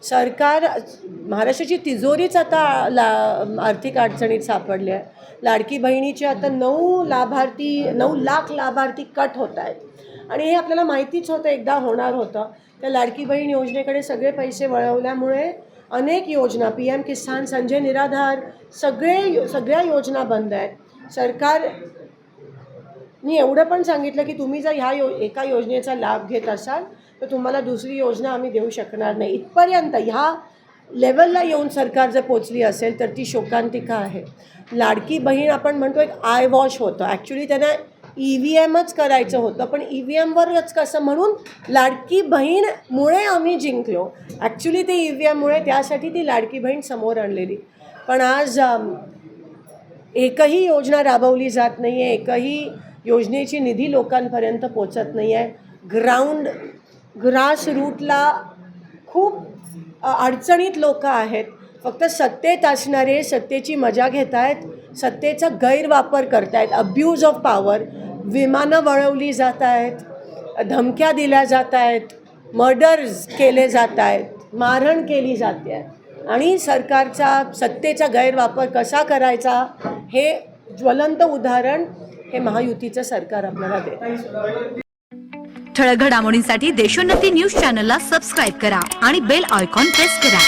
सरकार महाराष्ट्राची तिजोरीच आता आर्थिक अडचणीत सापडली आहे. लाडकी बहिणीचे आता 9 लाख लाभार्थी कट होत आहेत आणि हे आपल्याला माहितीच होतं, एकदा होणार होतं. त्या लाडकी बहीण योजनेकडे सगळे पैसे वळवल्यामुळे अनेक योजना, PM किसान, संजय निराधार, सगळ्या योजना बंद आहेत. सरकारनी एवढं पण सांगितलं की तुम्ही जर एका योजनेचा लाभ घेत असाल तर तुम्हाला दुसरी योजना आम्ही देऊ शकणार नाही. इथपर्यंत ह्या लेवलला येऊन सरकार जर पोचली असेल तर ती शोकांतिका आहे. लाडकी बहीण आपण म्हणतो एक आय वॉश होतं. ॲक्च्युली त्यांना EVMच करायचं होतं, पण EVMवरच कसं म्हणून लाडकी बहीणमुळे आम्ही जिंकलो. ॲक्च्युली ते EVMमुळे, त्यासाठी ती लाडकी बहीण समोर आणलेली. पण आज एकही योजना राबवली जात नाही आहे, एकही योजनेची निधी लोकांपर्यंत पोचत नाही आहे. ग्रास रूटला खूप अडचणीत लोक आहेत. फक्त सत्तेत असणारे सत्तेची मजा घेत आहेत, सत्तेचा गैरवापर करत आहेत, अब्यूज ऑफ पॉवर. विमानं वळवली जात आहेत, धमक्या दिल्या जात आहेत, मर्डर्स केले जात आहेत, मारहाण केली जाते आहे आणि सरकारचा सत्तेचा गैरवापर कसा करायचा हे ज्वलंत उदाहरण हे महायुतीचं सरकार आपल्याला देतं. ठळक घडामोडींसाठी देशोन्नती न्यूज चॅनलला सबस्क्राईब करा आणि बेल आयकॉन प्रेस करा.